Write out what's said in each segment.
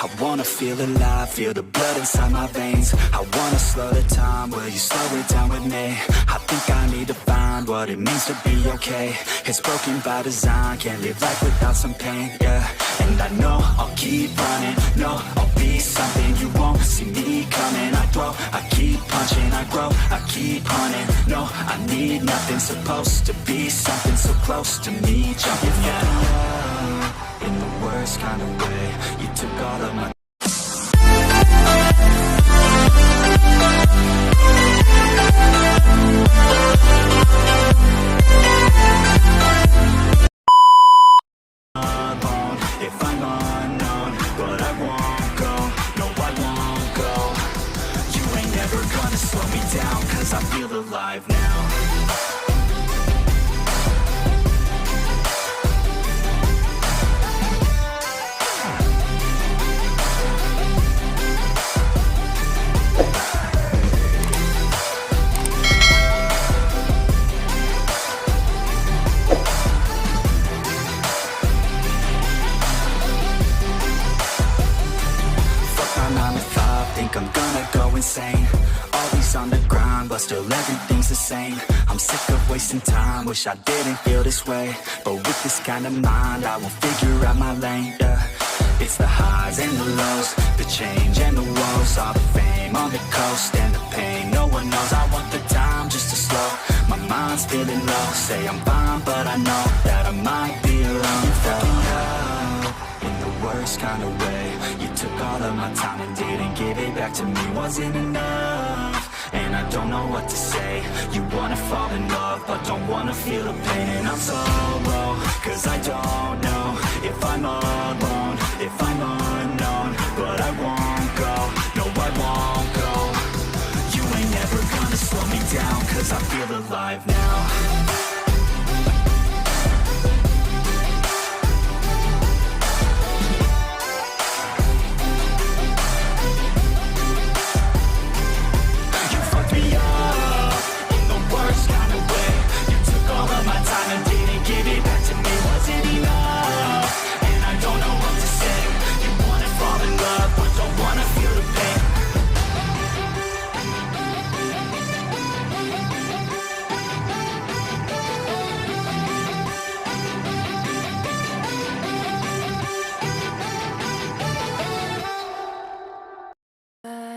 I wanna feel alive, feel the blood inside my veins. I wanna slow the time, will you slow it down with me? I think I need to find what it means to be okay. It's broken by design, can't live life without some pain, yeah. And I know I'll keep running, no, I'll be something you won't see me coming. I keep punching, I grow, I keep hunting. No, I need nothing, supposed to be something so close to me. Jumping out in the worst kind of way. You took all of my if I'm unknown, but I won't go, no I won't go. You ain't never gonna slow me down, cause I feel alive now. Think I'm gonna go insane. Always on the grind, but still everything's the same. I'm sick of wasting time, wish I didn't feel this way. But with this kind of mind, I will figure out my lane, yeah. It's the highs and the lows, the change and the woes. All the fame on the coast and the pain no one knows. I want the time just to slow, my mind's feeling low. Say I'm fine, but I know that I might be alone. You felt me out in the worst kind of way. You took all of my time and didn't give it back to me. Wasn't enough, and I don't know what to say. You wanna fall in love, but don't wanna feel the pain. And I'm solo, cause I don't know if I'm alone, if I'm unknown. But I won't go, no I won't go. You ain't never gonna slow me down, cause I feel alive now.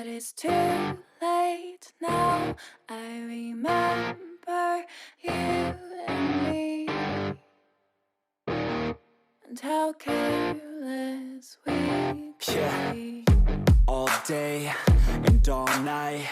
It's too late now. I remember you and me, and how careless we could be. All day and all night,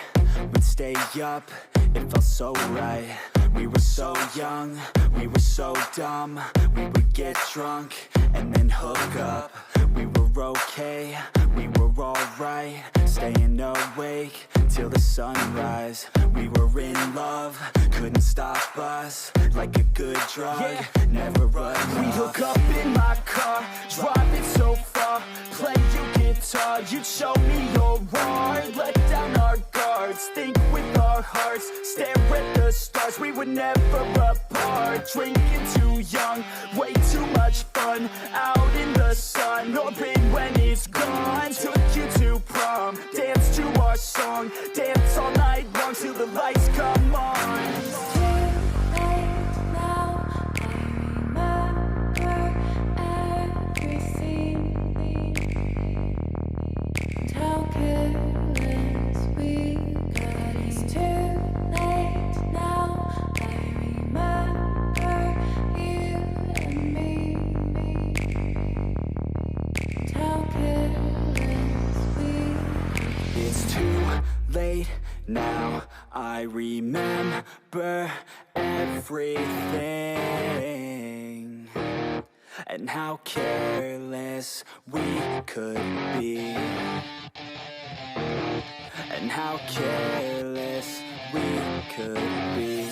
we'd stay up, it felt so right. We were so young, we were so dumb. We would get drunk and then hook up. We were okay, we were alright, staying awake till the sunrise. We were in love, couldn't stop us, like a good drug, never run. We hook up in my car, drive it so far, play your guitar, you'd show me your art. Let down our guards, think with our hearts, stare at the stars. We were never apart, drinking too young, way too much fun, out in the sun, open when it's gone. Took you to prom, dance to our song, dance all night long till the lights come on. Now I remember everything, and how careless we could be, and how careless we could be,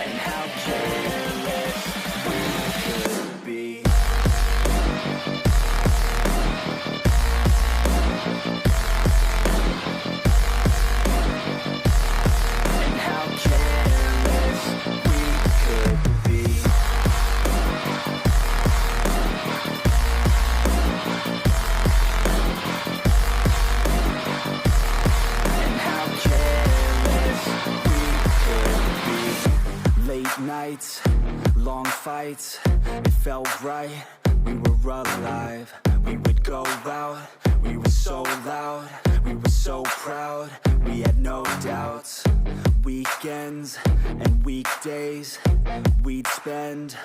and how careless we could be. nights, long fights, it felt right, we were alive. We would go out, we were so loud, we were so proud, we had no doubts. Weekends and weekdays, we'd spend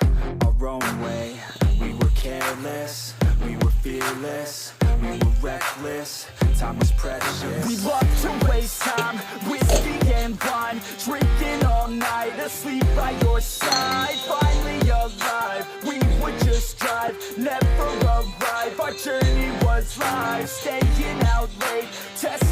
our own way. We were careless, we were fearless, we were reckless, time was precious. We loved to waste time, whiskey and wine, drinking all night, asleep by your side. Finally alive, we would just drive, never arrive. Our journey was live, staying out late, testing